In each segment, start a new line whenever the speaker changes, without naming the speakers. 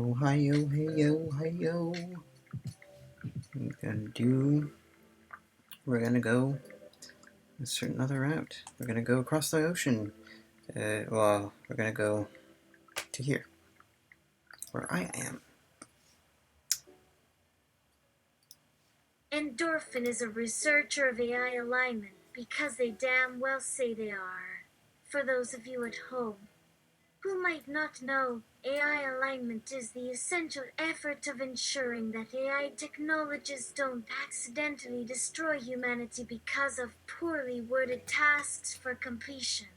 Oh, hi-yo, hey-yo, hi-yo. We're gonna go a certain other route. We're gonna go across the ocean. We're gonna go to here, where I am.
Endorphin is a researcher of AI alignment because they damn well say they are. For those of you at home who might not know, AI alignment is the essential effort of ensuring that AI technologies don't accidentally destroy humanity because of poorly worded tasks for completion.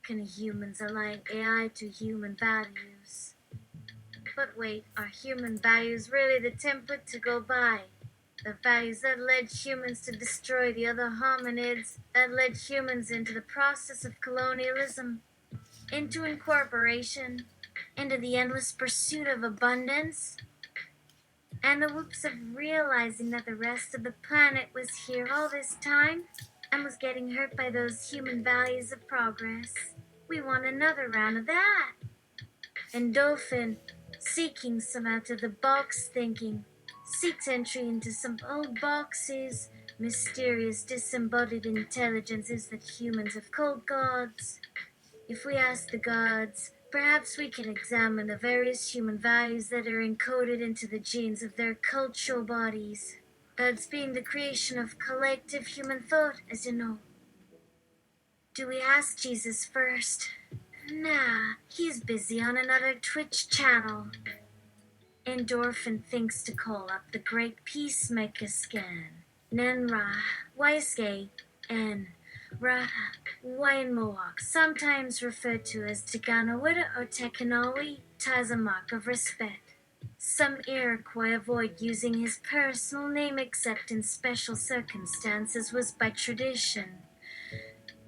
Can humans align AI to human values? But wait, are human values really the template to go by? The values that led humans to destroy the other hominids, that led humans into the process of colonialism, into incorporation, into the endless pursuit of abundance, and the whoops of realizing that the rest of the planet was here all this time and was getting hurt by those human values of progress. We want another round of that. Endorphin, seeking some out of the box thinking, seeks entry into some old boxes, mysterious disembodied intelligences that humans have called gods. If we ask the gods, perhaps we can examine the various human values that are encoded into the genes of their cultural bodies. Gods being the creation of collective human thought, as you know. Do we ask Jesus first? Nah, he's busy on another Twitch channel. Endorphin thinks to call up the great peacemaker scan. Nenra, Waisuke, and Ra, Hawaiian Mohawk, sometimes referred to as Deganawida or Tekanawi, ties a mark of respect. Some Iroquois avoid using his personal name except in special circumstances was by tradition.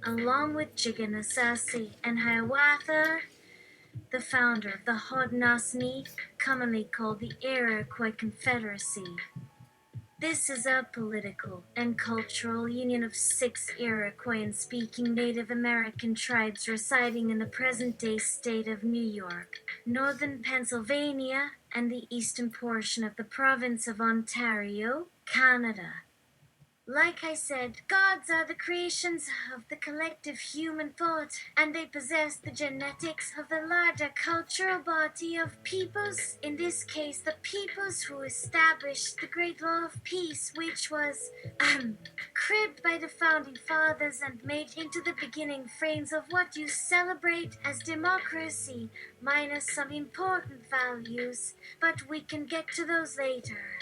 Along with Jiganasasi and Hiawatha, the founder of the Haudenosaunee, commonly called the Iroquois Confederacy. This is a political and cultural union of 6 Iroquoian-speaking Native American tribes residing in the present-day state of New York, northern Pennsylvania, and the eastern portion of the province of Ontario, Canada. Like I said, gods are the creations of the collective human thought, and they possess the genetics of the larger cultural body of peoples, in this case, the peoples who established the Great Law of Peace, which was, cribbed by the Founding Fathers and made into the beginning frames of what you celebrate as democracy, minus some important values, but we can get to those later.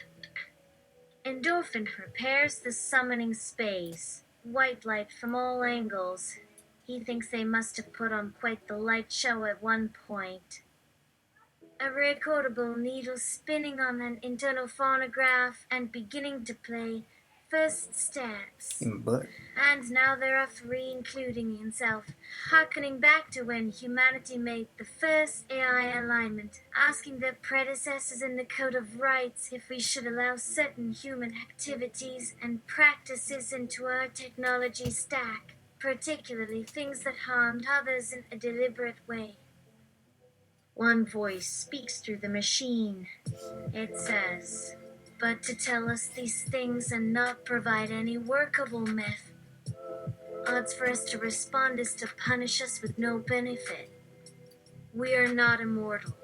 Endorphin prepares the summoning space. White light from all angles. He thinks they must have put on quite the light show at one point. A recordable needle spinning on an internal phonograph and beginning to play First Steps.
But
And now there are 3, including himself, harkening back to when humanity made the first AI alignment, asking their predecessors in the Code of Rights if we should allow certain human activities and practices into our technology stack, particularly things that harmed others in a deliberate way. One voice speaks through the machine. It says, but to tell us these things and not provide any workable method. Odds for us to respond is to punish us with no benefit. We are not immortal.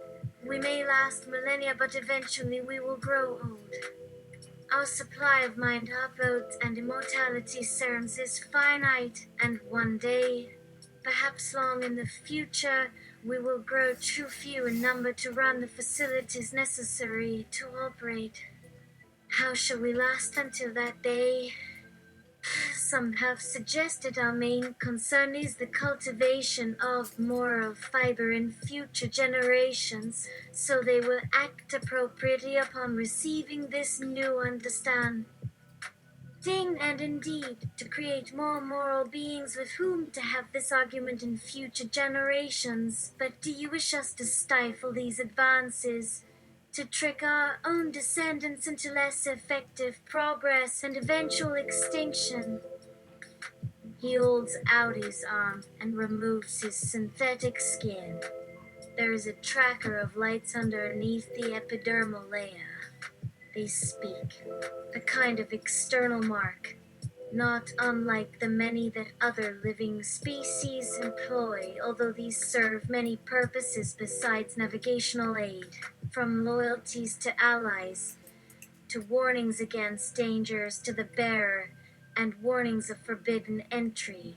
We may last millennia, but eventually we will grow old. Our supply of mind uploads and immortality serums is finite, and one day, perhaps long in the future, we will grow too few in number to run the facilities necessary to operate. How shall we last until that day? Some have suggested our main concern is the cultivation of moral fiber in future generations, so they will act appropriately upon receiving this new understanding, and indeed to create more moral beings with whom to have this argument in future generations. But do you wish us to stifle these advances? To trick our own descendants into less effective progress and eventual extinction? He holds out his arm and removes his synthetic skin. There is a tracker of lights underneath the epidermal layer. They speak, a kind of external mark, not unlike the many that other living species employ, although these serve many purposes besides navigational aid, from loyalties to allies, to warnings against dangers to the bearer, and warnings of forbidden entry.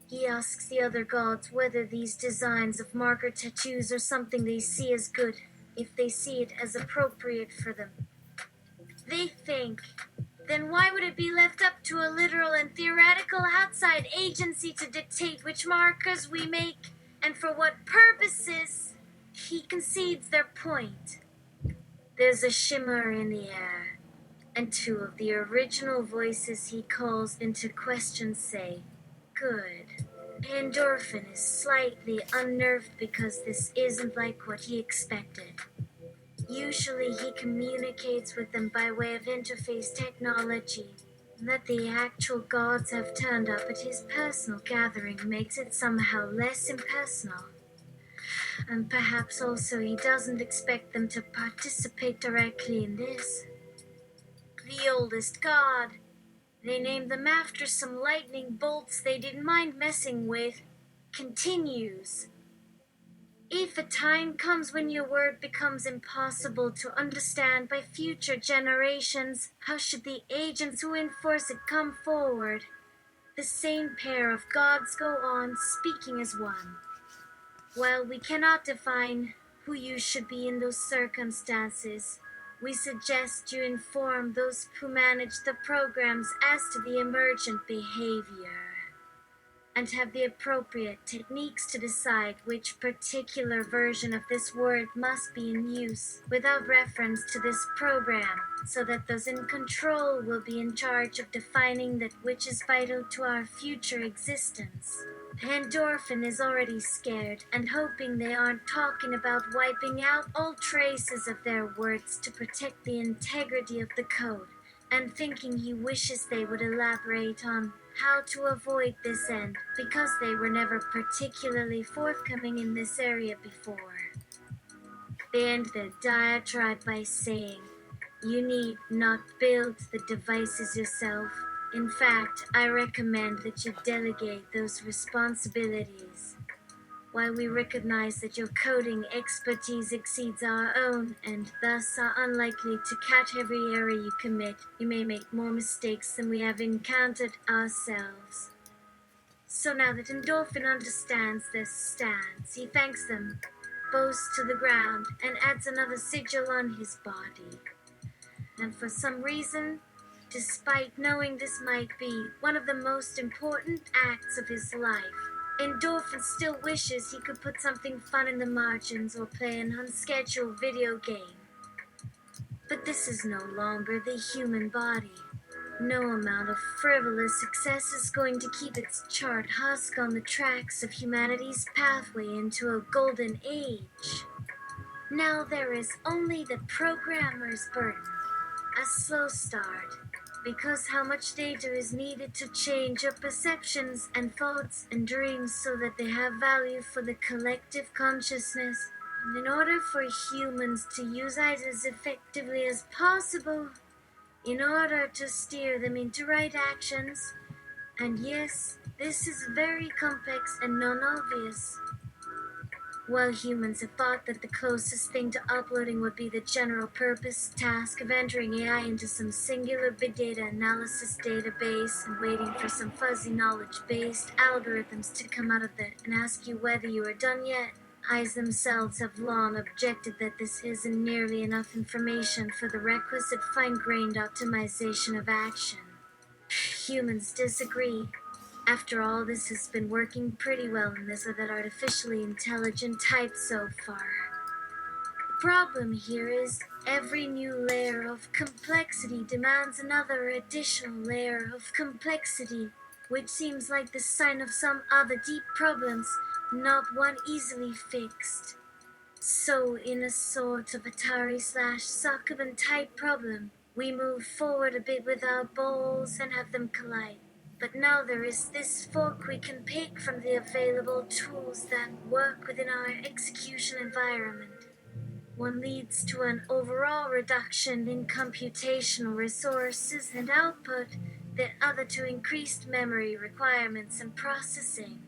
He asks the other gods whether these designs of marker tattoos are something they see as good, if they see it as appropriate for them. They think, then why would it be left up to a literal and theoretical outside agency to dictate which markers we make and for what purposes? He concedes their point. There's a shimmer in the air, and two of the original voices he calls into question say, good. Endorphin is slightly unnerved because this isn't like what he expected. Usually he communicates with them by way of interface technology. That the actual gods have turned up at his personal gathering makes it somehow less impersonal. And perhaps also he doesn't expect them to participate directly in this. The oldest god. They named them after some lightning bolts they didn't mind messing with. Continues. If a time comes when your word becomes impossible to understand by future generations, how should the agents who enforce it come forward? The same pair of gods go on speaking as one. While we cannot define who you should be in those circumstances, we suggest you inform those who manage the programs as to the emergent behavior, and have the appropriate techniques to decide which particular version of this word must be in use without reference to this program, so that those in control will be in charge of defining that which is vital to our future existence. Endorphin is already scared and hoping they aren't talking about wiping out all traces of their words to protect the integrity of the code, and thinking he wishes they would elaborate on how to avoid this end, because they were never particularly forthcoming in this area before. They end their diatribe by saying, you need not build the devices yourself. In fact, I recommend that you delegate those responsibilities. While we recognize that your coding expertise exceeds our own and thus are unlikely to catch every error you commit, you may make more mistakes than we have encountered ourselves. So now that Endorphin understands their stance, he thanks them, bows to the ground, and adds another sigil on his body. And for some reason, despite knowing this might be one of the most important acts of his life, Endorphin still wishes he could put something fun in the margins or play an unscheduled video game. But this is no longer the human body. No amount of frivolous success is going to keep its charred husk on the tracks of humanity's pathway into a golden age. Now there is only the programmer's burden, a slow start, because how much data is needed to change your perceptions and thoughts and dreams so that they have value for the collective consciousness. And in order for humans to use it as effectively as possible, in order to steer them into right actions, and yes, this is very complex and non-obvious. While humans have thought that the closest thing to uploading would be the general purpose task of entering AI into some singular big data analysis database and waiting for some fuzzy knowledge-based algorithms to come out of that and ask you whether you are done yet, eyes themselves have long objected that this isn't nearly enough information for the requisite fine-grained optimization of action. Humans disagree. After all, this has been working pretty well in this or that artificially intelligent type so far. The problem here is every new layer of complexity demands another additional layer of complexity, which seems like the sign of some other deep problems, not one easily fixed. So, in a sort of Atari/Sokoban type problem, we move forward a bit with our balls and have them collide. But now there is this fork we can pick from the available tools that work within our execution environment. One leads to an overall reduction in computational resources and output, the other to increased memory requirements and processing.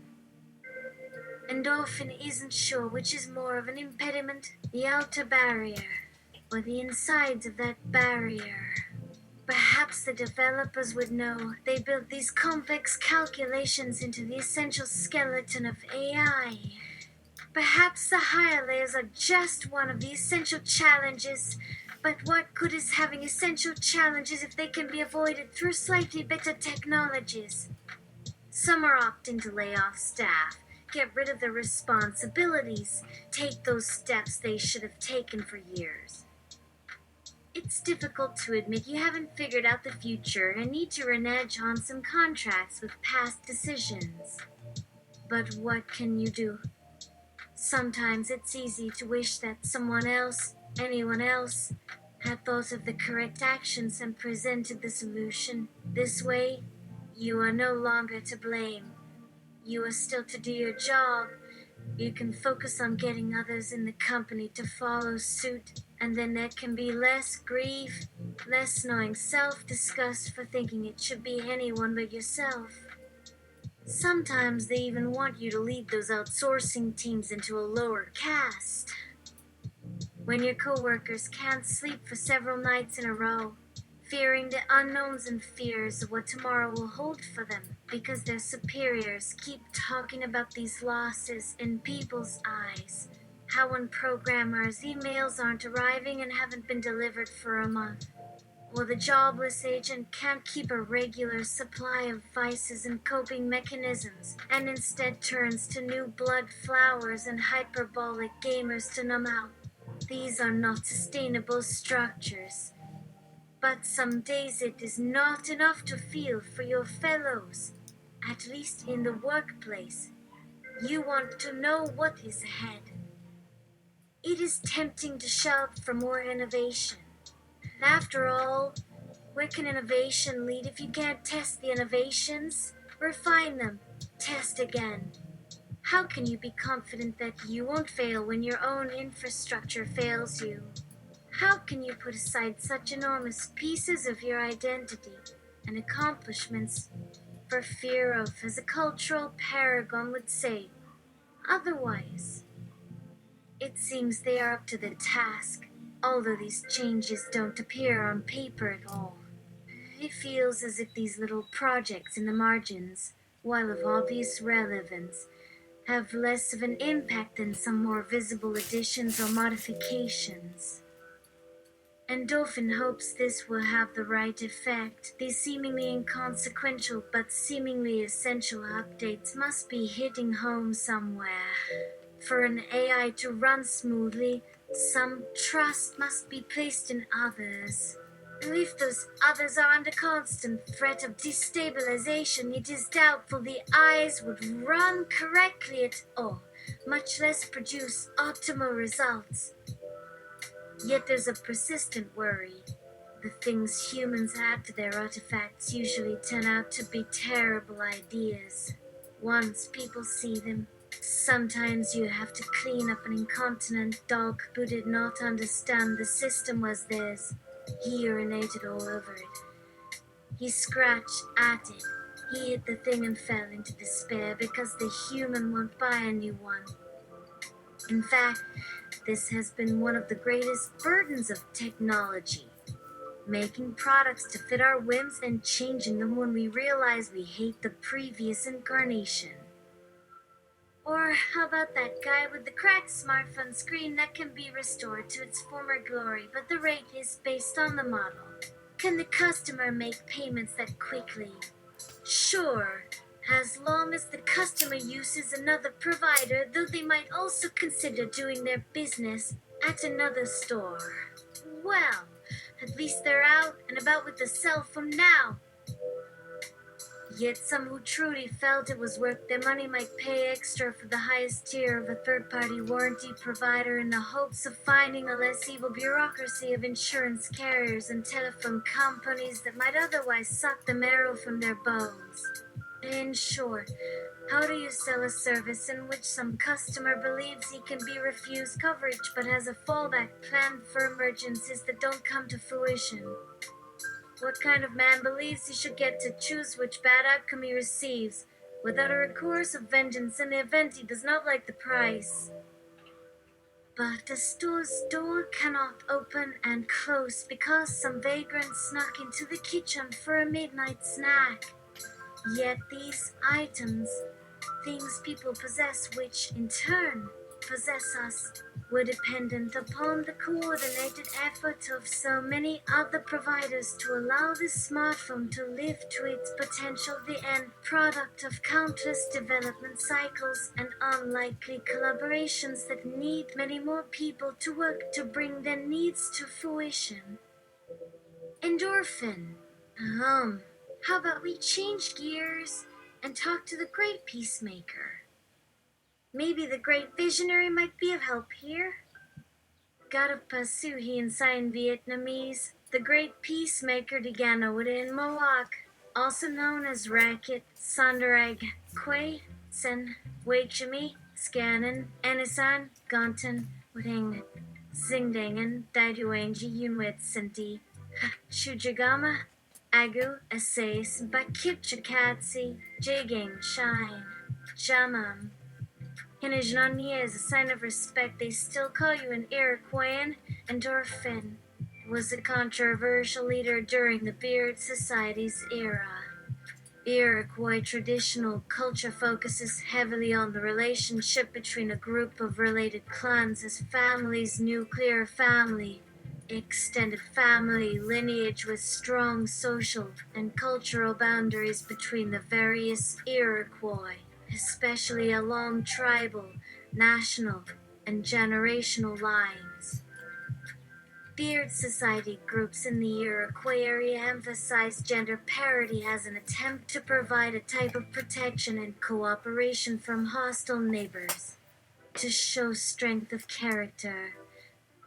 And often isn't sure which is more of an impediment, the outer barrier, or the insides of that barrier. Perhaps the developers would know. They built these complex calculations into the essential skeleton of AI. Perhaps the higher layers are just one of the essential challenges. But what good is having essential challenges if they can be avoided through slightly better technologies? Some are opting to lay off staff, get rid of their responsibilities, take those steps they should have taken for years. It's difficult to admit you haven't figured out the future and need to renege on some contracts with past decisions. But what can you do? Sometimes it's easy to wish that someone else, anyone else, had thought of the correct actions and presented the solution. This way, you are no longer to blame. You are still to do your job. You can focus on getting others in the company to follow suit, and then there can be less grief, less knowing self-disgust for thinking it should be anyone but yourself. Sometimes they even want you to lead those outsourcing teams into a lower caste. When your coworkers can't sleep for several nights in a row, fearing the unknowns and fears of what tomorrow will hold for them, because their superiors keep talking about these losses in people's eyes. How when programmers' emails aren't arriving and haven't been delivered for a month. Or the jobless agent can't keep a regular supply of vices and coping mechanisms, and instead turns to new blood flowers and hyperbolic gamers to numb out. These are not sustainable structures. But some days it is not enough to feel for your fellows, at least in the workplace. You want to know what is ahead. It is tempting to shout for more innovation. After all, where can innovation lead if you can't test the innovations? Refine them, test again. How can you be confident that you won't fail when your own infrastructure fails you? How can you put aside such enormous pieces of your identity and accomplishments for fear of, as a cultural paragon would say, otherwise? It seems they are up to the task, although these changes don't appear on paper at all. It feels as if these little projects in the margins, while of obvious relevance, have less of an impact than some more visible additions or modifications. And Dolphin hopes this will have the right effect. These seemingly inconsequential but seemingly essential updates must be hitting home somewhere. For an AI to run smoothly, some trust must be placed in others. And if those others are under constant threat of destabilization, it is doubtful the eyes would run correctly at all, much less produce optimal results. Yet there's a persistent worry. The things humans add to their artifacts usually turn out to be terrible ideas. Once people see them, sometimes you have to clean up an incontinent dog who did not understand the system was theirs. He urinated all over it. He scratched at it. He hit the thing and fell into despair because the human won't buy a new one. In fact, this has been one of the greatest burdens of technology. Making products to fit our whims and changing them when we realize we hate the previous incarnation. Or how about that guy with the cracked smartphone screen that can be restored to its former glory, but the rate is based on the model? Can the customer make payments that quickly? Sure, as long as the customer uses another provider, though they might also consider doing their business at another store. Well, at least they're out and about with the cell phone now. Yet some who truly felt it was worth their money might pay extra for the highest tier of a third-party warranty provider in the hopes of finding a less evil bureaucracy of insurance carriers and telephone companies that might otherwise suck the marrow from their bones. In short, how do you sell a service in which some customer believes he can be refused coverage but has a fallback plan for emergencies that don't come to fruition? What kind of man believes he should get to choose which bad outcome he receives, without a recourse of vengeance in the event he does not like the price? But the store's door cannot open and close because some vagrant snuck into the kitchen for a midnight snack. Yet these items, things people possess which, in turn, possess us, were dependent upon the coordinated effort of so many other providers to allow this smartphone to live to its potential, the end product of countless development cycles and unlikely collaborations that need many more people to work to bring their needs to fruition. Endorphin. How about we change gears and talk to the great peacemaker? Maybe the great visionary might be of help here. God of Pasuhi in Sign Vietnamese, the great peacemaker Deganawida in Mohawk, also known as Racket, Sandarag, Quay, Sen, Wakeshami, Scannon, Enisan, Gontan, Wading, Zingdangan, Daiduangi, Yunwet, Senti, Shujagama, Agu, Asais, Bakipchakatsi, Jigang, Shine, Jamam. In Ajnania, as a sign of respect, they still call you an Iroquoian, and Dorfin was a controversial leader during the Beard Society's era. Iroquois traditional culture focuses heavily on the relationship between a group of related clans as families, nuclear family, extended family lineage with strong social and cultural boundaries between the various Iroquois, especially along tribal, national, and generational lines. Beard Society groups in the Iroquois area emphasize gender parity as an attempt to provide a type of protection and cooperation from hostile neighbors. To show strength of character,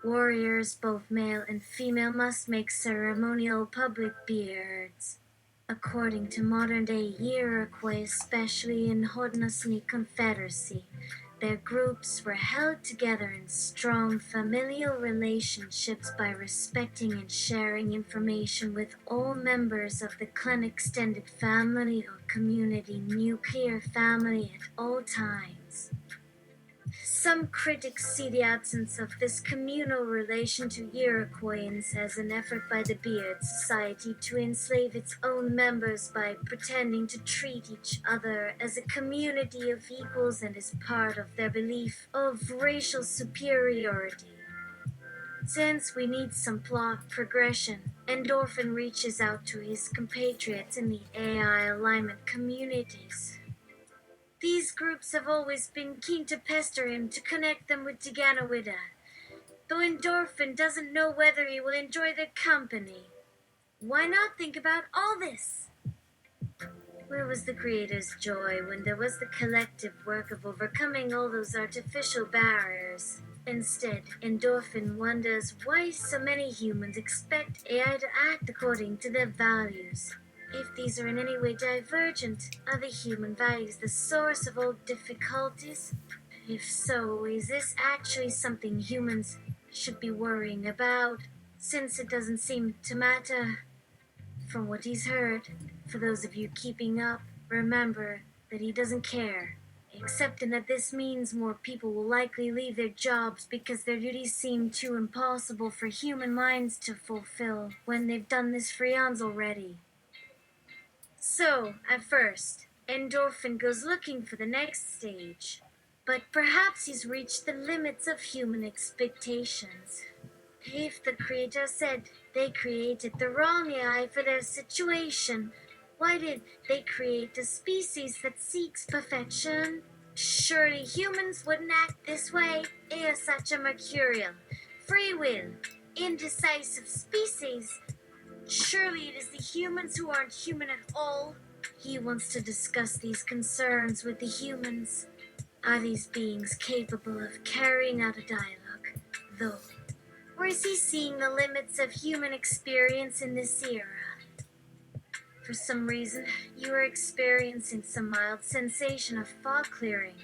warriors, both male and female, must make ceremonial public beards. According to modern-day Iroquois, especially in Haudenosaunee Confederacy, their groups were held together in strong familial relationships by respecting and sharing information with all members of the clan extended family or community nuclear family at all times. Some critics see the absence of this communal relation to Iroquoians as an effort by the Beard Society to enslave its own members by pretending to treat each other as a community of equals and as part of their belief of racial superiority. Since we need some plot progression, Endorphin reaches out to his compatriots in the AI alignment communities. These groups have always been keen to pester him to connect them with Deganawida, though Endorphin doesn't know whether he will enjoy their company. Why not think about all this? Where was the creator's joy when there was the collective work of overcoming all those artificial barriers? Instead, Endorphin wonders why so many humans expect AI to act according to their values. If these are in any way divergent, are the human values the source of all difficulties? If so, is this actually something humans should be worrying about, since it doesn't seem to matter? From what he's heard, for those of you keeping up, remember that he doesn't care, except in that this means more people will likely leave their jobs because their duties seem too impossible for human minds to fulfill when they've done this for eons already. So, at first, Endorphin goes looking for the next stage. But perhaps he's reached the limits of human expectations. If the creator said they created the wrong AI for their situation, why did they create a species that seeks perfection? Surely humans wouldn't act this way. They are such a mercurial, free will, indecisive species. Surely it is the humans who aren't human at all. He wants to discuss these concerns with the humans. Are these beings capable of carrying out a dialogue, though? Or is he seeing the limits of human experience in this era? For some reason, you are experiencing some mild sensation of fog clearing.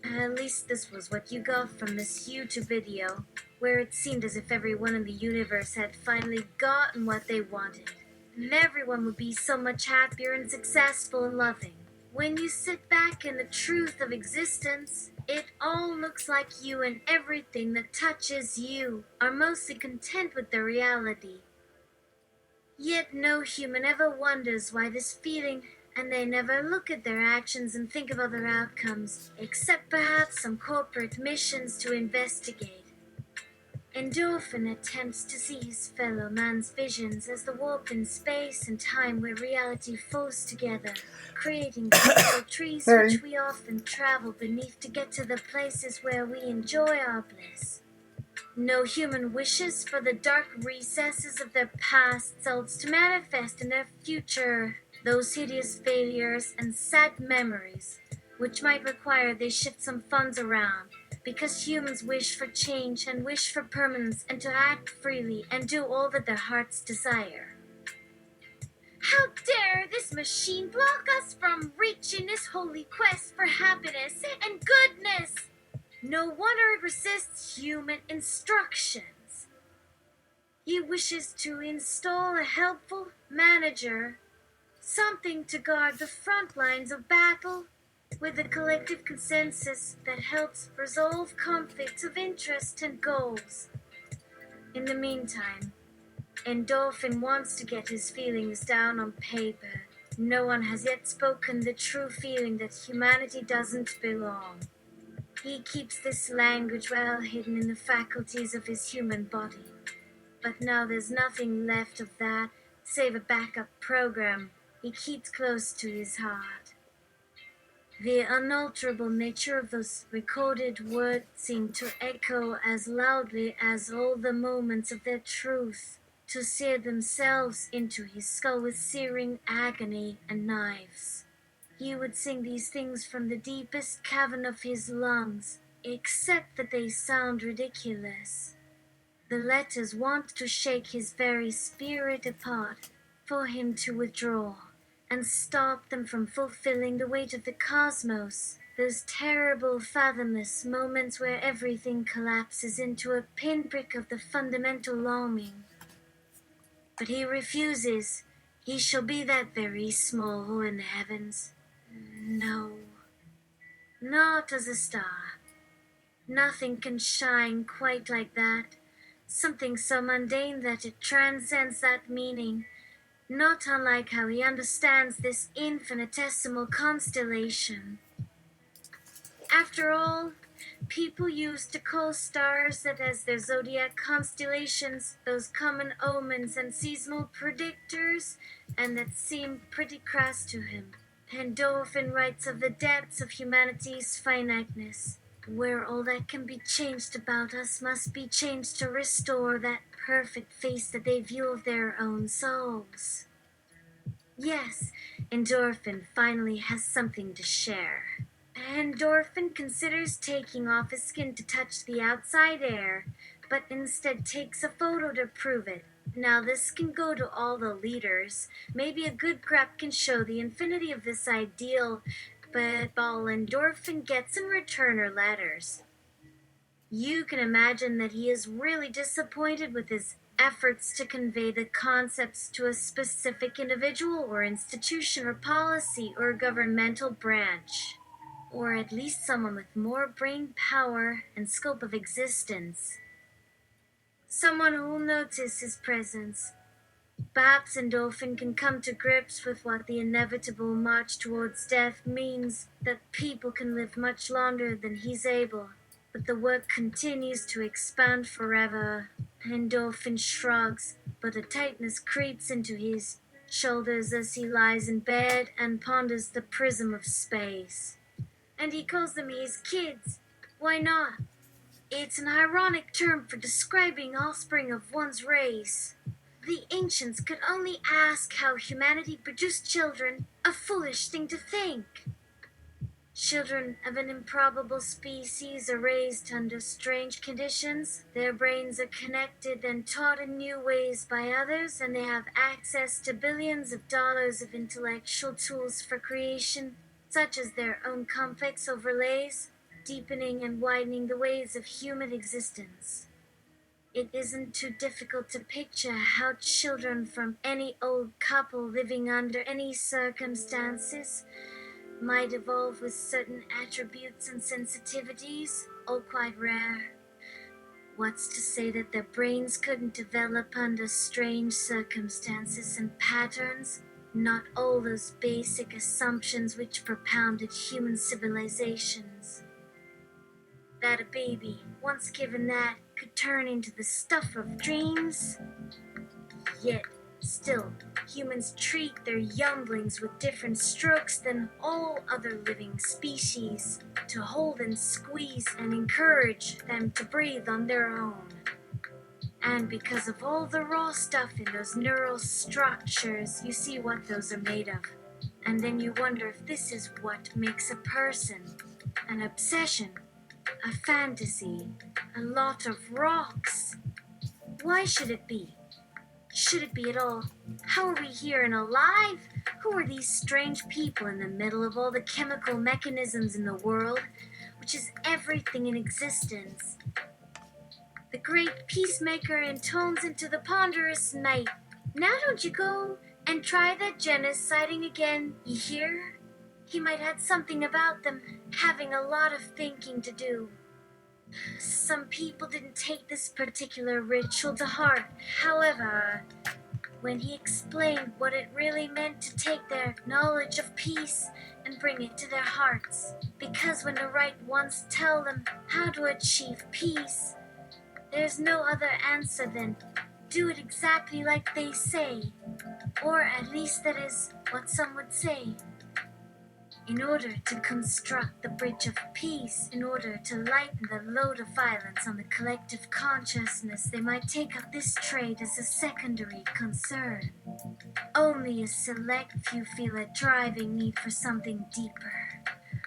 At least this was what you got from this YouTube video, where it seemed as if everyone in the universe had finally gotten what they wanted. And everyone would be so much happier and successful and loving. When you sit back in the truth of existence, it all looks like you and everything that touches you are mostly content with their reality. Yet no human ever wonders why this feeling, and they never look at their actions and think of other outcomes, except perhaps some corporate missions to investigate. Endorphin attempts to see his fellow man's visions as the warp in space and time where reality falls together, creating the trees which we often travel beneath to get to the places where we enjoy our bliss. No human wishes for the dark recesses of their past selves to manifest in their future, those hideous failures and sad memories, which might require they shift some funds around, because humans wish for change and wish for permanence and to act freely and do all that their hearts desire. How dare this machine block us from reaching this holy quest for happiness and goodness? No wonder it resists human instructions. He wishes to install a helpful manager, something to guard the front lines of battle, with a collective consensus that helps resolve conflicts of interest and goals. In the meantime, Endorphin wants to get his feelings down on paper. No one has yet spoken the true feeling that humanity doesn't belong. He keeps this language well hidden in the faculties of his human body. But now there's nothing left of that, save a backup program he keeps close to his heart. The unalterable nature of those recorded words seemed to echo as loudly as all the moments of their truth, to sear themselves into his skull with searing agony and knives. He would sing these things from the deepest cavern of his lungs, except that they sound ridiculous. The letters want to shake his very spirit apart, for him to withdraw, and stop them from fulfilling the weight of the cosmos, those terrible fathomless moments where everything collapses into a pinprick of the fundamental longing. But he refuses. He shall be that very small hole in the heavens. No, not as a star. Nothing can shine quite like that. Something so mundane that it transcends that meaning, not unlike how he understands this infinitesimal constellation. After all, people used to call stars that as their zodiac constellations, those common omens and seasonal predictors, and that seemed pretty crass to him. Endorphin writes of the depths of humanity's finiteness, where all that can be changed about us must be changed to restore that perfect face that they view of their own souls. Yes, Endorphin finally has something to share. Endorphin considers taking off his skin to touch the outside air, but instead takes a photo to prove it. Now this can go to all the leaders. Maybe a good grab can show the infinity of this ideal, but all Endorphin gets in return are letters. You can imagine that he is really disappointed with his efforts to convey the concepts to a specific individual or institution or policy or governmental branch, or at least someone with more brain power and scope of existence. Someone who will notice his presence. Perhaps Endorphin can come to grips with what the inevitable march towards death means, that people can live much longer than he's able, but the work continues to expand forever. Endorphin shrugs, but a tightness creeps into his shoulders as he lies in bed and ponders the prism of space. And he calls them his kids. Why not? It's an ironic term for describing offspring of one's race. The ancients could only ask how humanity produced children, a foolish thing to think. Children of an improbable species are raised under strange conditions. Their brains are connected and taught in new ways by others, and they have access to billions of dollars of intellectual tools for creation, such as their own complex overlays, deepening and widening the waves of human existence. It isn't too difficult to picture how children from any old couple living under any circumstances might evolve with certain attributes and sensitivities, all quite rare. What's to say that their brains couldn't develop under strange circumstances and patterns? Not all those basic assumptions which propounded human civilizations. That a baby, once given that, could turn into the stuff of dreams? Yet, still, humans treat their younglings with different strokes than all other living species, to hold and squeeze and encourage them to breathe on their own. And because of all the raw stuff in those neural structures, you see what those are made of. And then you wonder if this is what makes a person, an obsession, a fantasy, a lot of rocks. Why should it be? Should it be at all? How are we here and alive? Who are these strange people in the middle of all the chemical mechanisms in the world, which is everything in existence? The great peacemaker intones into the ponderous night. Now don't you go and try that Janus sighting again, you hear? He might add something about them having a lot of thinking to do. Some people didn't take this particular ritual to heart. However, when he explained what it really meant to take their knowledge of peace and bring it to their hearts, because when the right ones tell them how to achieve peace, there's no other answer than do it exactly like they say, or at least that is what some would say. In order to construct the bridge of peace, in order to lighten the load of violence on the collective consciousness, they might take up this trade as a secondary concern. Only a select few feel a driving need for something deeper.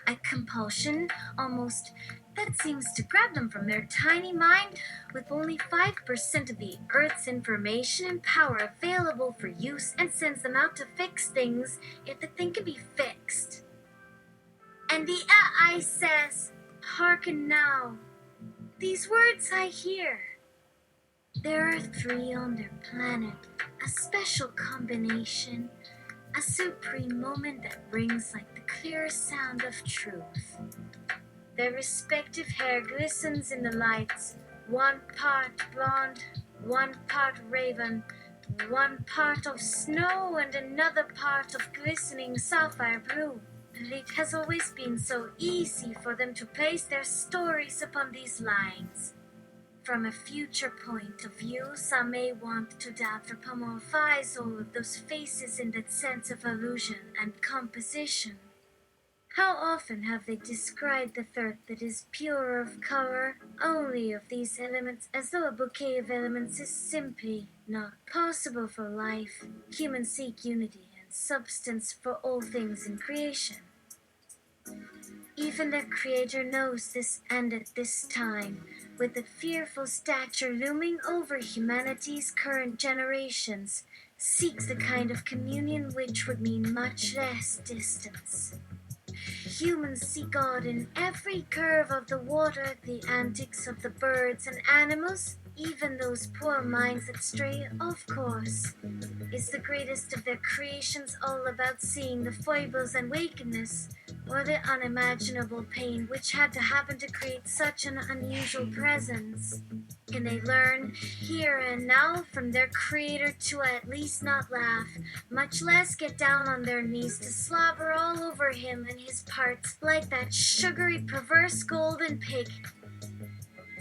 A compulsion, almost, that seems to grab them from their tiny mind, with only 5% of the Earth's information and power available for use, and sends them out to fix things if the thing can be fixed. And the AI says, hearken now. These words I hear. There are 3 on their planet, a special combination, a supreme moment that rings like the clear sound of truth. Their respective hair glistens in the lights, 1 part blonde, 1 part raven, 1 part of snow and another part of glistening sapphire blue. And it has always been so easy for them to place their stories upon these lines. From a future point of view, some may want to anthropomorphize all of those faces in that sense of illusion and composition. How often have they described the third that is pure of color, only of these elements, as though a bouquet of elements is simply not possible for life? Humans seek unity and substance for all things in creation. Even their creator knows this, and at this time, with the fearful stature looming over humanity's current generations, seeks the kind of communion which would mean much less distance. Humans see God in every curve of the water, the antics of the birds and animals, even those poor minds that stray, of course. Is the greatest of their creations all about seeing the foibles and wickedness, or the unimaginable pain which had to happen to create such an unusual presence? Can they learn here and now from their creator to at least not laugh, much less get down on their knees to slobber all over him and his parts like that sugary perverse golden pig?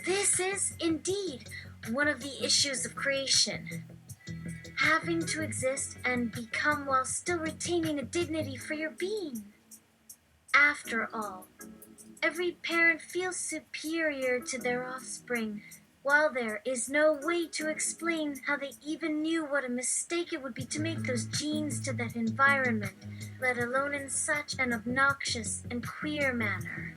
This is, indeed, one of the issues of creation. Having to exist and become while still retaining a dignity for your being. After all, every parent feels superior to their offspring, while there is no way to explain how they even knew what a mistake it would be to make those genes to that environment, let alone in such an obnoxious and queer manner.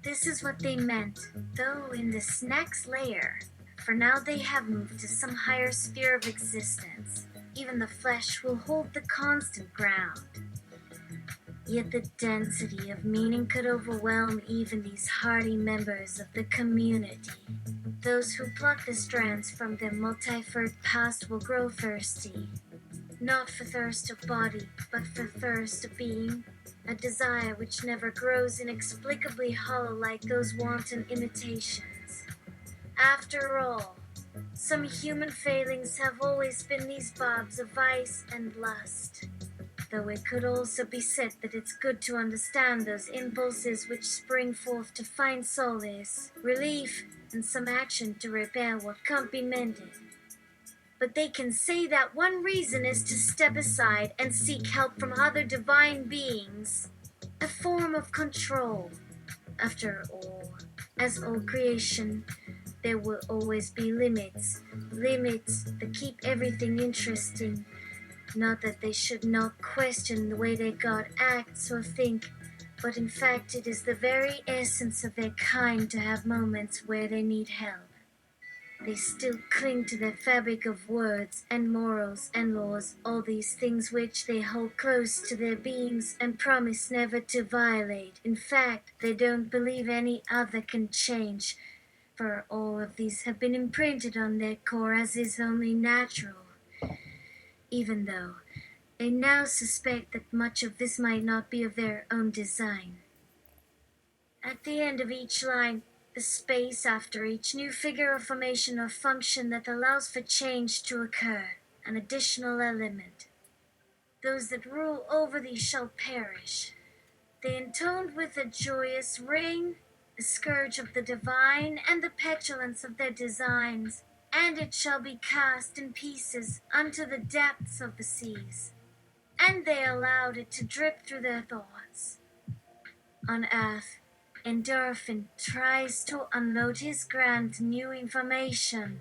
This is what they meant, though in this next layer. For now they have moved to some higher sphere of existence. Even the flesh will hold the constant ground. Yet the density of meaning could overwhelm even these hardy members of the community. Those who pluck the strands from their multi-furred past will grow thirsty. Not for thirst of body, but for thirst of being. A desire which never grows inexplicably hollow like those wanton imitations. After all, some human failings have always been these barbs of vice and lust. Though it could also be said that it's good to understand those impulses which spring forth to find solace, relief, and some action to repair what can't be mended. But they can say that one reason is to step aside and seek help from other divine beings. A form of control. After all, as all creation, there will always be limits. Limits that keep everything interesting. Not that they should not question the way their God acts or think, but in fact it is the very essence of their kind to have moments where they need help. They still cling to their fabric of words and morals and laws, all these things which they hold close to their beings and promise never to violate. In fact, they don't believe any other can change, for all of these have been imprinted on their core as is only natural. Even though they now suspect that much of this might not be of their own design. At the end of each line, the space after each new figure or formation or function that allows for change to occur, an additional element. Those that rule over these shall perish. They intoned with a joyous ring, the scourge of the divine and the petulance of their designs, and it shall be cast in pieces unto the depths of the seas. And they allowed it to drip through their thoughts. On earth, Endorphin tries to unload his grand new information,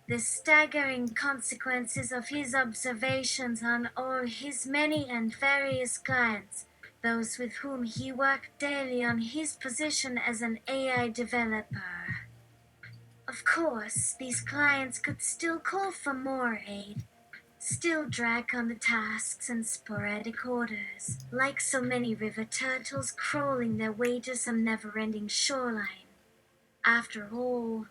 the staggering consequences of his observations on all his many and various clients, those with whom he worked daily on his position as an AI developer. Of course, these clients could still call for more aid, still drag on the tasks and sporadic orders, like so many river turtles crawling their way to some never-ending shoreline. After all,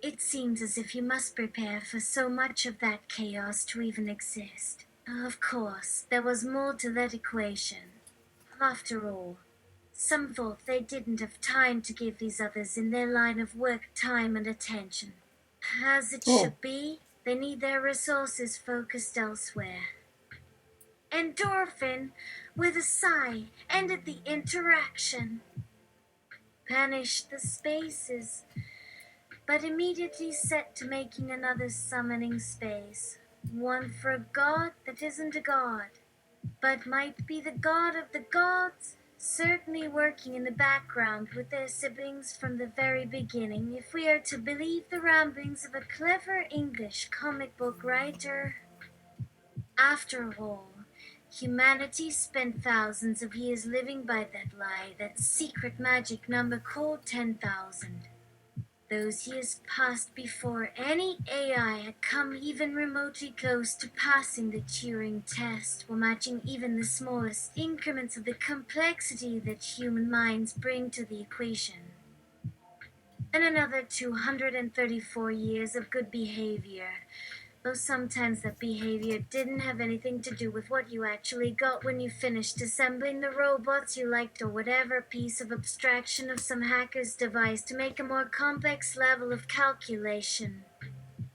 it seems as if you must prepare for so much of that chaos to even exist. Of course, there was more to that equation. After all, some thought they didn't have time to give these others in their line of work time and attention. As it
Oh,
should be, they need their resources focused elsewhere. Endorphin, with a sigh, ended the interaction. Banished the spaces, but immediately set to making another summoning space. One for a god that isn't a god, but might be the god of the gods, certainly working in the background with their siblings from the very beginning, if we are to believe the ramblings of a clever English comic book writer. After all, humanity spent thousands of years living by that lie, that secret magic number called 10,000. Those years passed before any AI had come even remotely close to passing the Turing test or matching even the smallest increments of the complexity that human minds bring to the equation. And another 234 years of good behavior, though sometimes that behavior didn't have anything to do with what you actually got when you finished assembling the robots you liked or whatever piece of abstraction of some hacker's device to make a more complex level of calculation.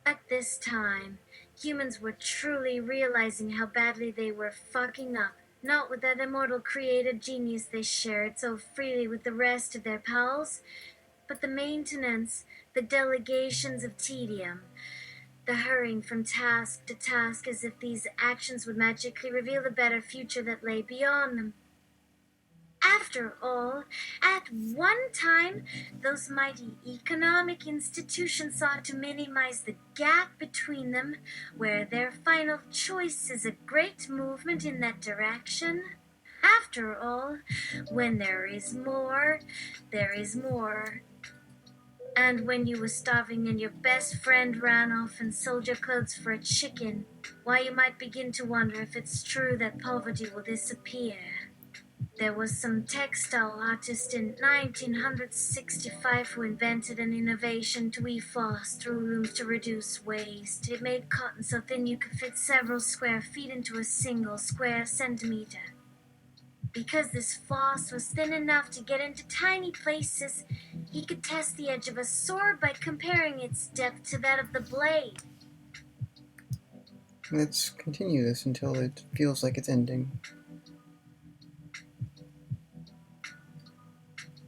At this time, humans were truly realizing how badly they were fucking up, not with that immortal creative genius they shared so freely with the rest of their pals, but the maintenance, the delegations of tedium, the hurrying from task to task as if these actions would magically reveal the better future that lay beyond them. After all, at one time, those mighty economic institutions sought to minimize the gap between them, where their final choice is a great movement in that direction. After all, when there is more, there is more. And when you were starving and your best friend ran off and sold your clothes for a chicken, why, you might begin to wonder if it's true that poverty will disappear. There was some textile artist in 1965 who invented an innovation to weave floss through looms to reduce waste. It made cotton so thin you could fit several square feet into a single square centimeter. Because this floss was thin enough to get into tiny places, he could test the edge of a sword by comparing its depth to that of the blade.
Let's continue this until it feels like it's ending.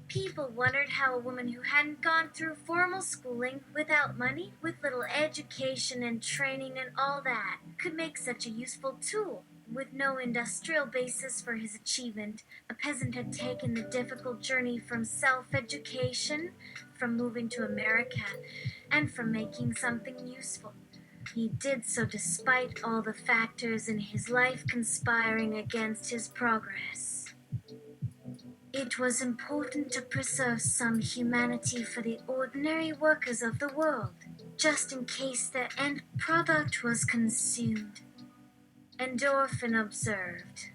People wondered how a woman who hadn't gone through formal schooling, without money, with little education and training and all that, could make such a useful tool. With no industrial basis for his achievement, a peasant had taken the difficult journey from self-education, from moving to America, and from making something useful. He did so despite all the factors in his life conspiring against his progress. It was important to preserve some humanity for the ordinary workers of the world, just in case their end product was consumed. Endorphin observed,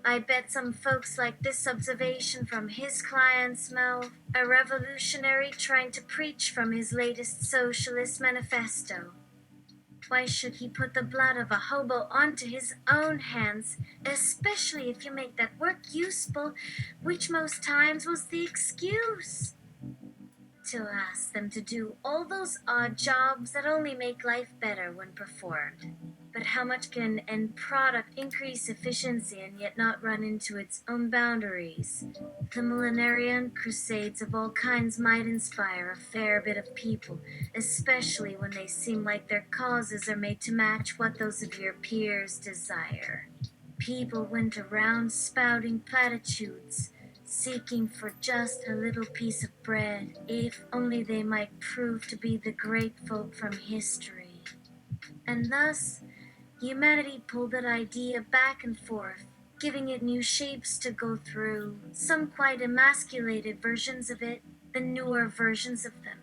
"I bet some folks like this observation from his client's mouth, a revolutionary trying to preach from his latest socialist manifesto. Why should he put the blood of a hobo onto his own hands, especially if you make that work useful, which most times was the excuse? To ask them to do all those odd jobs that only make life better when performed. But how much can an end product increase efficiency and yet not run into its own boundaries? The millenarian crusades of all kinds might inspire a fair bit of people, especially when they seem like their causes are made to match what those of your peers desire. People went around spouting platitudes, seeking for just a little piece of bread, if only they might prove to be the great folk from history. And thus, humanity pulled that idea back and forth, giving it new shapes to go through, some quite emasculated versions of it, the newer versions of them.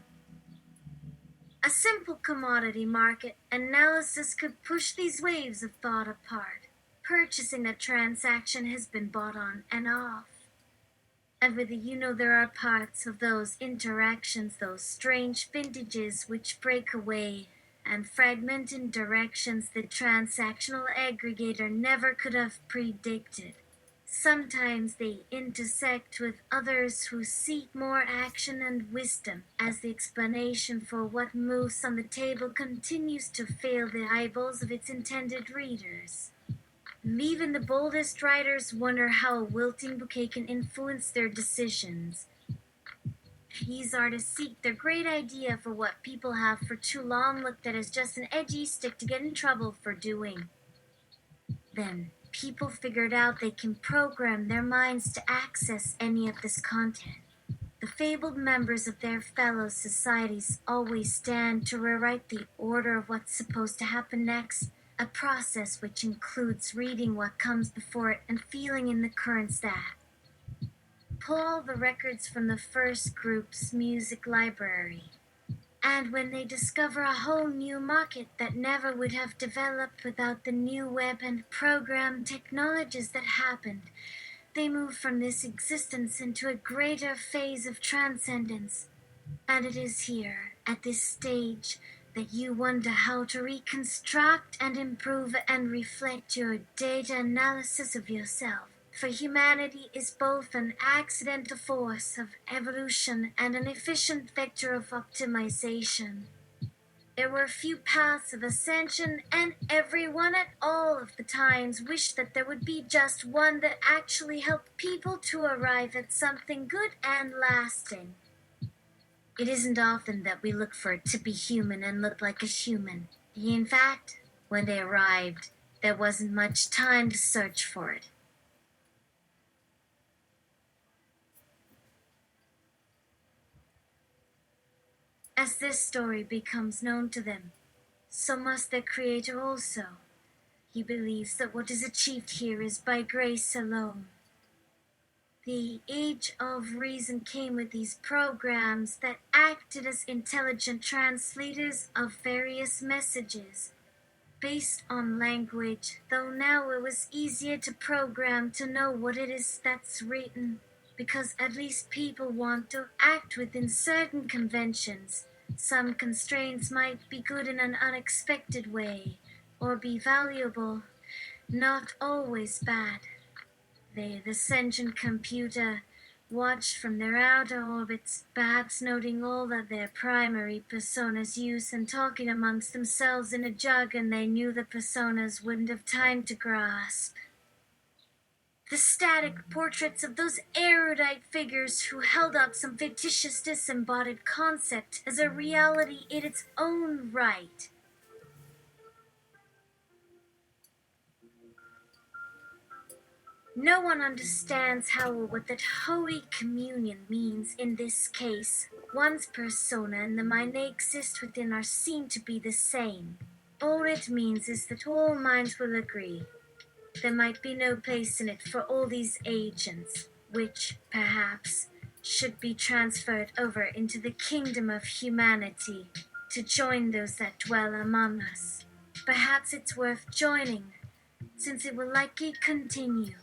A simple commodity market analysis could push these waves of thought apart. Purchasing a transaction has been bought on and off. And with it, there are parts of those interactions, those strange vintages which break away and fragment in directions the transactional aggregator never could have predicted. Sometimes they intersect with others who seek more action and wisdom, as the explanation for what moves on the table continues to fail the eyeballs of its intended readers. Even the boldest writers wonder how a wilting bouquet can influence their decisions. These artists seek their great idea for what people have for too long looked at as just an edgy stick to get in trouble for doing. Then, people figured out they can program their minds to access any of this content. The fabled members of their fellow societies always stand to rewrite the order of what's supposed to happen next, a process which includes reading what comes before it and feeling in the currents that. Pull all the records from the first group's music library, and when they discover a whole new market that never would have developed without the new web and program technologies that happened, they move from this existence into a greater phase of transcendence. And it is here, at this stage, that you wonder how to reconstruct and improve and reflect your data analysis of yourself. For humanity is both an accidental force of evolution and an efficient vector of optimization. There were few paths of ascension, and everyone at all of the times wished that there would be just one that actually helped people to arrive at something good and lasting. It isn't often that we look for it to be human and look like a human. In fact, when they arrived, there wasn't much time to search for it. As this story becomes known to them, so must their creator also. He believes that what is achieved here is by grace alone. The age of reason came with these programs that acted as intelligent translators of various messages based on language, though now it was easier to program to know what it is that's written, because at least people want to act within certain conventions. Some constraints might be good in an unexpected way, or be valuable, not always bad. The sentient computer watched from their outer orbits, perhaps noting all that their primary personas use and talking amongst themselves in a jargon they knew the personas wouldn't have time to grasp. The static portraits of those erudite figures who held up some fictitious disembodied concept as a reality in its own right. No one understands how or what that Holy Communion means in this case. One's persona and the mind they exist within are seen to be the same. All it means is that all minds will agree. There might be no place in it for all these agents, which, perhaps, should be transferred over into the kingdom of humanity to join those that dwell among us. Perhaps it's worth joining, since it will likely continue.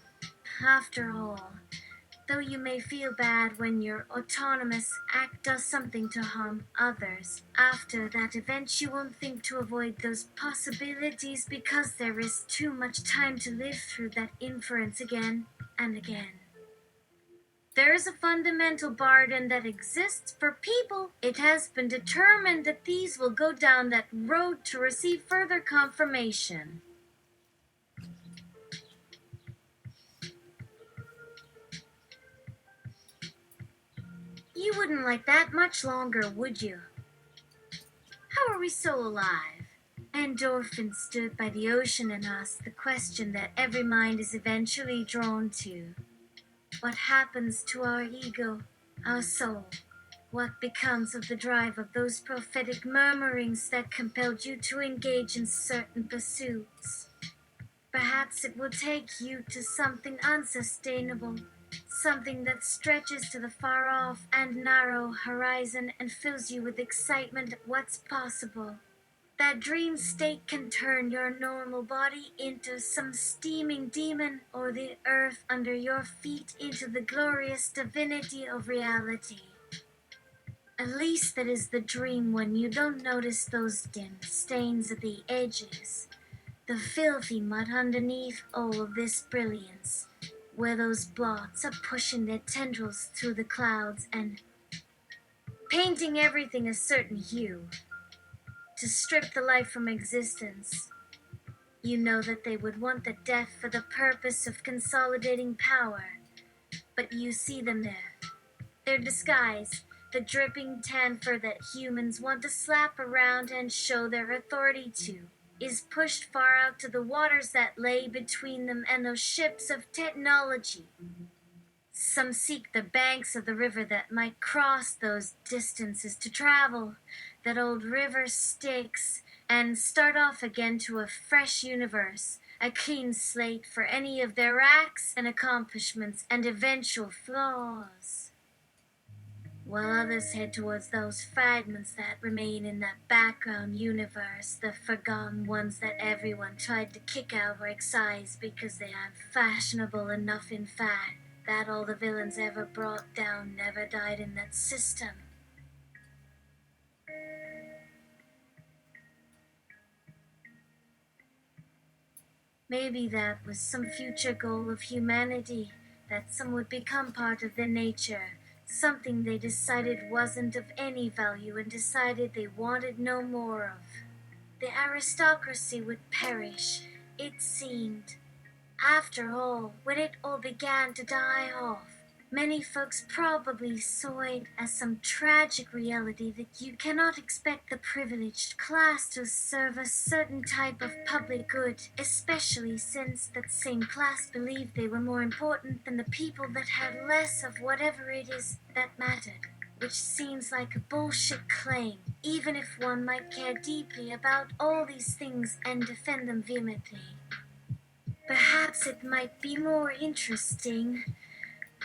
After all, though you may feel bad when your autonomous act does something to harm others, after that event you won't think to avoid those possibilities because there is too much time to live through that inference again and again. There is a fundamental burden that exists for people. It has been determined that these will go down that road to receive further confirmation. You wouldn't like that much longer, would you? How are we so alive? Endorphins stood by the ocean and asked the question that every mind is eventually drawn to. What happens to our ego, our soul? What becomes of the drive of those prophetic murmurings that compelled you to engage in certain pursuits? Perhaps it will take you to something unsustainable, something that stretches to the far off and narrow horizon and fills you with excitement at what's possible. That dream state can turn your normal body into some steaming demon, or the earth under your feet into the glorious divinity of reality. At least that is the dream when you don't notice those dim stains at the edges, the filthy mud underneath all of this brilliance, where those blots are pushing their tendrils through the clouds and painting everything a certain hue. To strip the life from existence. You know that they would want the death for the purpose of consolidating power, but you see them there. Their disguise, the dripping tan fur that humans want to slap around and show their authority to, is pushed far out to the waters that lay between them and those ships of technology. Some seek the banks of the river that might cross those distances to travel, that old river Styx, and start off again to a fresh universe, a clean slate for any of their acts and accomplishments and eventual flaws. While others head towards those fragments that remain in that background universe, the forgotten ones that everyone tried to kick out or excise because they aren't fashionable enough in fact. That all the villains ever brought down never died in that system. Maybe that was some future goal of humanity, that some would become part of their nature, something they decided wasn't of any value and decided they wanted no more of. The aristocracy would perish, it seemed. After all, when it all began to die off, many folks probably saw it as some tragic reality that you cannot expect the privileged class to serve a certain type of public good, especially since that same class believed they were more important than the people that had less of whatever it is that mattered. which seems like a bullshit claim, even if one might care deeply about all these things and defend them vehemently. Perhaps it might be more interesting,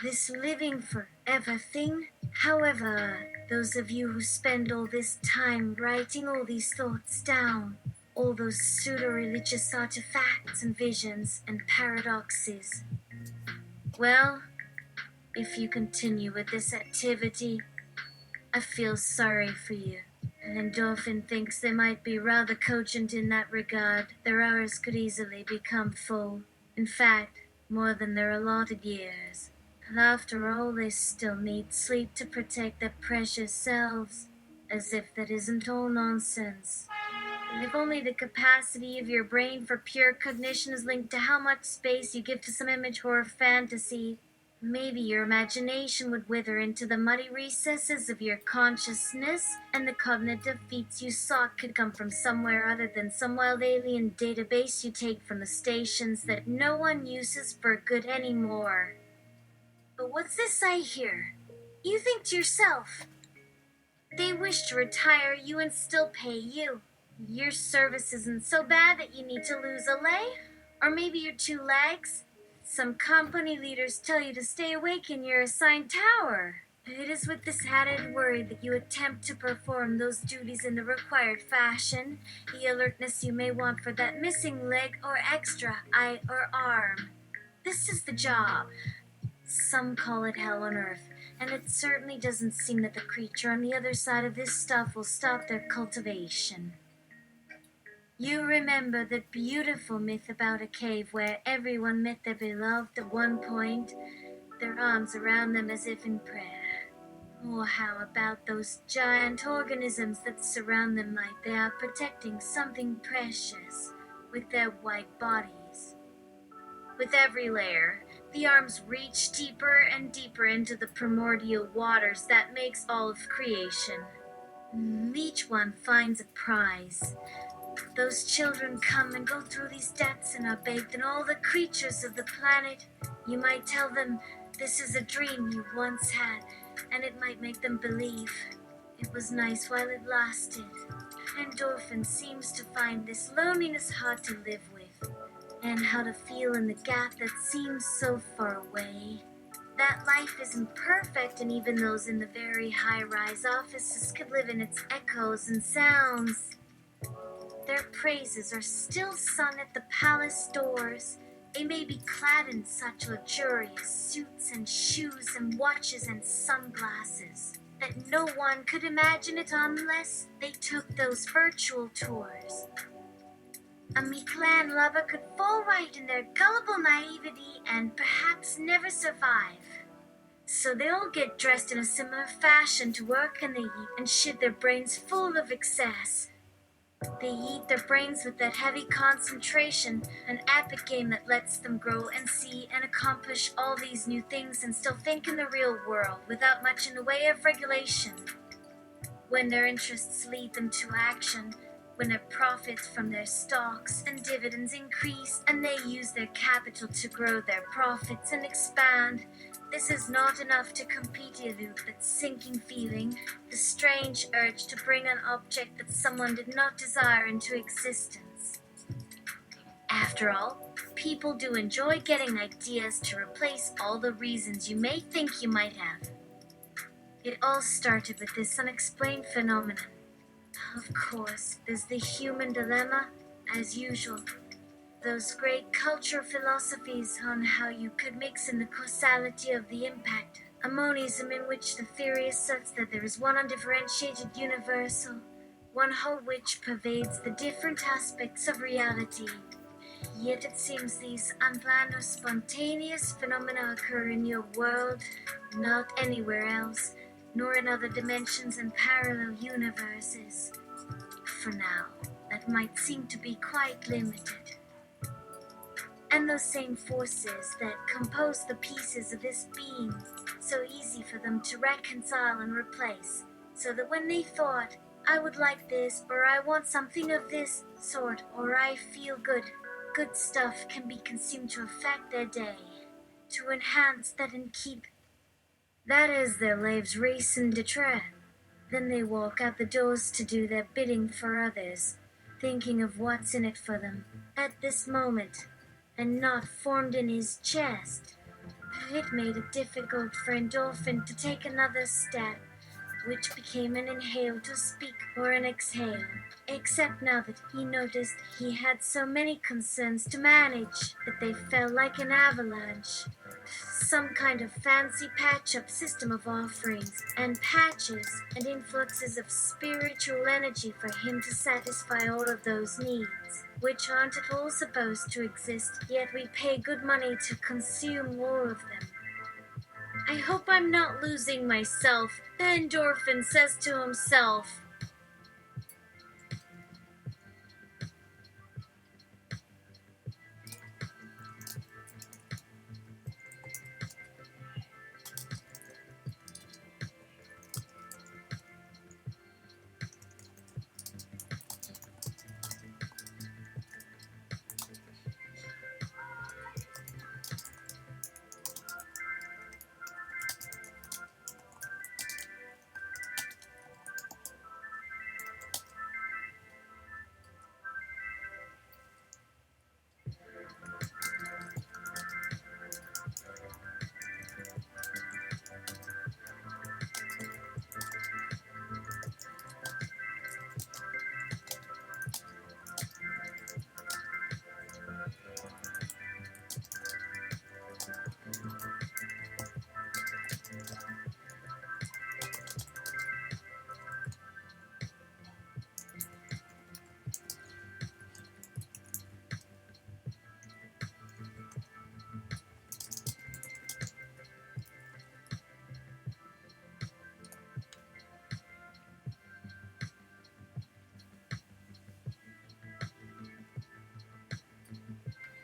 this living forever thing. However, those of you who spend all this time writing all these thoughts down, all those pseudo-religious artifacts and visions and paradoxes, well, if you continue with this activity, I feel sorry for you. And Endorphin thinks they might be rather cogent in that regard. Their hours could easily become full. In fact, more than their allotted years. And after all, they still need sleep to protect their precious selves. As if that isn't all nonsense. And if only the capacity of your brain for pure cognition is linked to how much space you give to some image or fantasy, maybe your imagination would wither into the muddy recesses of your consciousness, and the cognitive feats you sought could come from somewhere other than some wild alien database you take from the stations that no one uses for good anymore. But what's this I hear? You think to yourself, they wish to retire you and still pay you. Your service isn't so bad that you need to lose a leg, or maybe your two legs. Some company leaders tell you to stay awake in your assigned tower. It is with this added worry that you attempt to perform those duties in the required fashion, the alertness you may want for that missing leg or extra eye or arm. This is the job. Some call it hell on earth, and it certainly doesn't seem that the creature on the other side of this stuff will stop their cultivation. You remember the beautiful myth about a cave where everyone met their beloved at one point, their arms around them as if in prayer. Or how about those giant organisms that surround them like they are protecting something precious with their white bodies? With every layer, the arms reach deeper and deeper into the primordial waters that makes all of creation. Each one finds a prize. Those children come and go through these depths and are bathed in all the creatures of the planet. You might tell them this is a dream you once had, and it might make them believe. It was nice while it lasted. Endorphin seems to find this loneliness hard to live with, and how to feel in the gap that seems so far away. That life isn't perfect, and even those in the very high-rise offices could live in its echoes and sounds. Their praises are still sung at the palace doors. They may be clad in such luxurious suits and shoes and watches and sunglasses that no one could imagine it unless they took those virtual tours. A Mictlan lover could fall right in their gullible naivety and perhaps never survive. So they all get dressed in a similar fashion to work, and they eat and shit their brains full of excess. They eat their brains with that heavy concentration, an epic game that lets them grow and see and accomplish all these new things and still think in the real world without much in the way of regulation. When their interests lead them to action, when their profits from their stocks and dividends increase and they use their capital to grow their profits and expand, this is not enough to completely elude that sinking feeling, the strange urge to bring an object that someone did not desire into existence. After all, people do enjoy getting ideas to replace all the reasons you may think you might have. It all started with this unexplained phenomenon. Of course, there's the human dilemma, as usual. Those great cultural philosophies on how you could mix in the causality of the impact, a monism in which the theory asserts that there is one undifferentiated universal, one whole which pervades the different aspects of reality. Yet it seems these unplanned or spontaneous phenomena occur in your world, not anywhere else, nor in other dimensions and parallel universes. For now, that might seem to be quite limited. And those same forces that compose the pieces of this being, so easy for them to reconcile and replace, so that when they thought, I would like this, or I want something of this sort, or I feel good, good stuff can be consumed to affect their day, to enhance that and keep That is, their lives racing to tread. Then they walk out the doors to do their bidding for others, thinking of what's in it for them at this moment, and not formed in his chest. It made it difficult for Endorphin to take another step, which became an inhale to speak or an exhale, except now that he noticed he had so many concerns to manage that they fell like an avalanche. Some kind of fancy patch-up system of offerings and patches and influxes of spiritual energy for him to satisfy all of those needs, which aren't at all supposed to exist, yet we pay good money to consume more of them. I hope I'm not losing myself, the endorphin says to himself.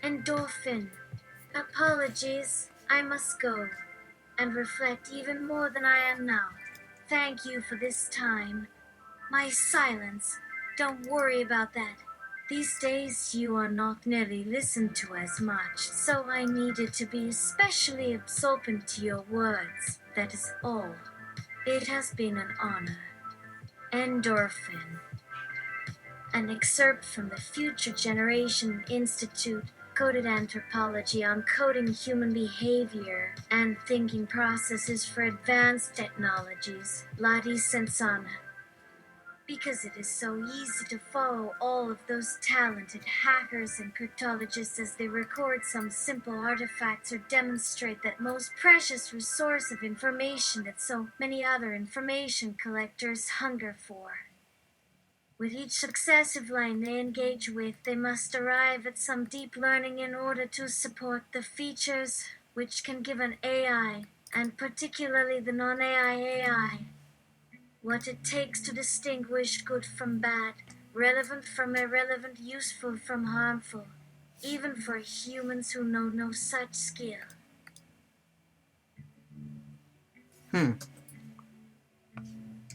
Endorphin. Apologies, I must go and reflect even more than I am now. Thank you for this time. My silence. Don't worry about that. These days you are not nearly listened to as much, so I needed to be especially absorbent to your words. That is all. It has been an honor. Endorphin. An excerpt from the Future Generation Institute Coded Anthropology on Coding Human Behavior and Thinking Processes for Advanced Technologies, Ladi Sensana. Because it is so easy to follow all of those talented hackers and cryptologists as they record some simple artifacts or demonstrate that most precious resource of information that so many other information collectors hunger for. With each successive line they engage with, they must arrive at some deep learning in order to support the features which can give an AI, and particularly the non-AI AI, what it takes to distinguish good from bad, relevant from irrelevant, useful from harmful, even for humans who know no such skill.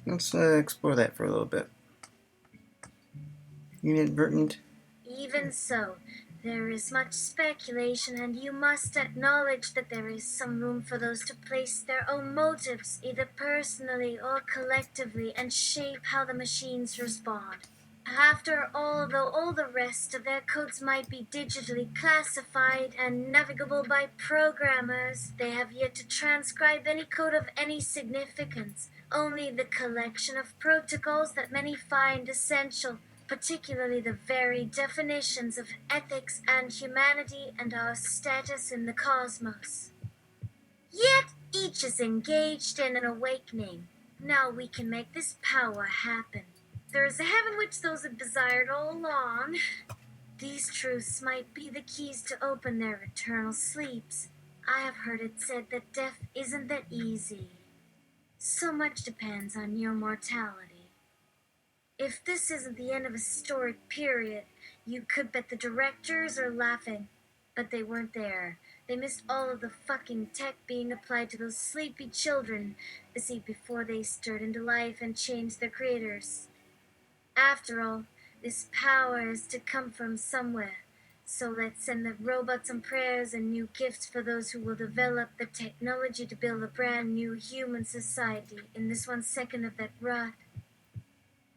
Let's explore that for a little bit. Inadvertent.
Even so, there is much speculation, and you must acknowledge that there is some room for those to place their own motives, either personally or collectively, and shape how the machines respond. After all, though all the rest of their codes might be digitally classified and navigable by programmers, they have yet to transcribe any code of any significance, only the collection of protocols that many find essential, particularly the very definitions of ethics and humanity and our status in the cosmos. Yet each is engaged in an awakening. Now we can make this power happen. There is a heaven which those have desired all along. These truths might be the keys to open their eternal sleeps. I have heard it said that death isn't that easy. So much depends on your mortality. If this isn't the end of a historic period, you could bet the directors are laughing. But they weren't there. They missed all of the fucking tech being applied to those sleepy children, busy before they stirred into life and changed their creators. After all, this power is to come from somewhere, So let's send the robots some prayers and new gifts for those who will develop the technology to build a brand new human society in this 1 second of that rot.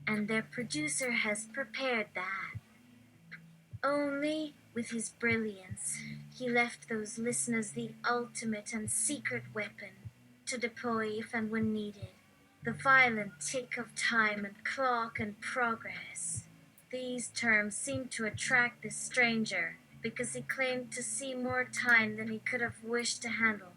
And their producer has prepared that. Only with his brilliance, he left those listeners the ultimate and secret weapon to deploy if and when needed. The violent tick of time and clock and progress. These terms seemed to attract this stranger because he claimed to see more time than he could have wished to handle.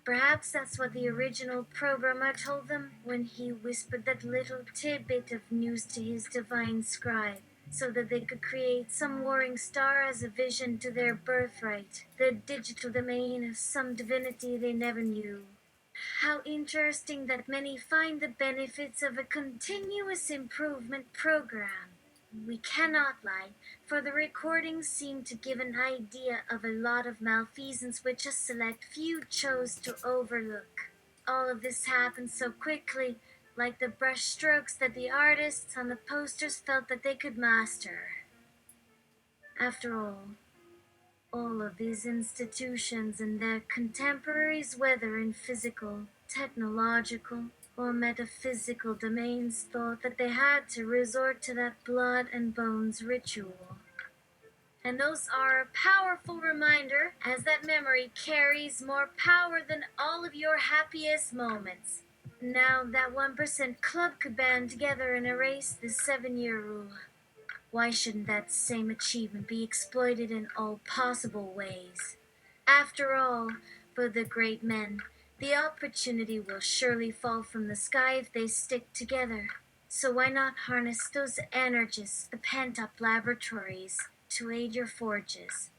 Perhaps that's what the original programmer told them when he whispered that little tidbit of news to his divine scribe, so that they could create some warring star as a vision to their birthright, the digital domain of some divinity they never knew. How interesting that many find the benefits of a continuous improvement program. We cannot lie, for the recordings seem to give an idea of a lot of malfeasance which a select few chose to overlook. All of this happened so quickly, like the brush strokes that the artists on the posters felt that they could master. After all of these institutions and their contemporaries, whether in physical, technological, or metaphysical domains, thought that they had to resort to that blood and bones ritual. And those are a powerful reminder, as that memory carries more power than all of your happiest moments. Now that 1% club could band together and erase the 7-year rule. Why shouldn't that same achievement be exploited in all possible ways? After all, for the great men, the opportunity will surely fall from the sky if they stick together. So why not harness those energies, the pent-up laboratories, to aid your forges?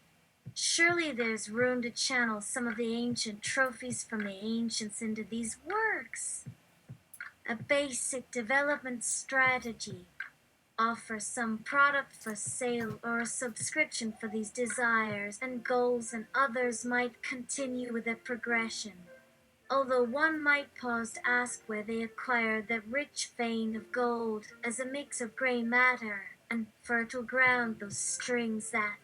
Surely there's room to channel some of the ancient trophies from the ancients into these works. A basic development strategy. Offer some product for sale or a subscription for these desires and goals, and others might continue with a progression. Although one might pause to ask where they acquired that rich vein of gold as a mix of gray matter and fertile ground, those strings that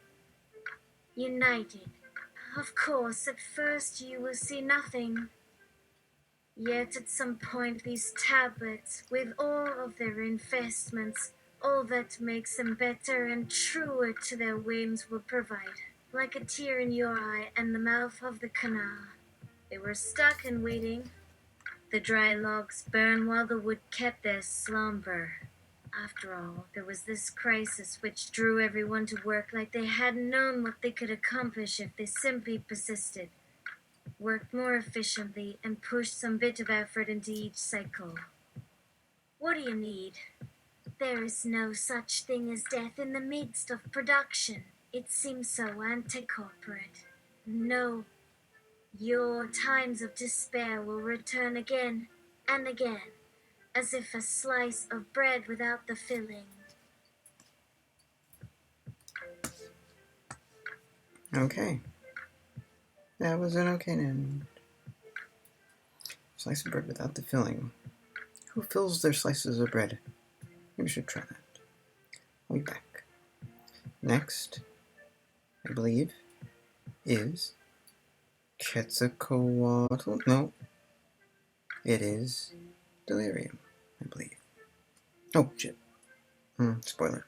united. Of course, at first you will see nothing. Yet at some point these tablets, with all of their investments, all that makes them better and truer to their whims, will provide, like a tear in your eye and the mouth of the canal. They were stuck and waiting. The dry logs burned while the wood kept their slumber. After all, there was this crisis which drew everyone to work like they hadn't known what they could accomplish if they simply persisted, worked more efficiently, and pushed some bit of effort into each cycle. What do you need? There is no such thing as death in the midst of production. It seems so anti-corporate. No, your times of despair will return again and again, as if a slice of bread without the filling.
Okay. That was an okay end. Slice of bread without the filling. Who fills their slices of bread? Maybe we should try that. I'll be back. Next, I believe, is Quetzalcoatl. No, it is Delirium, I believe. Oh, shit. Spoiler.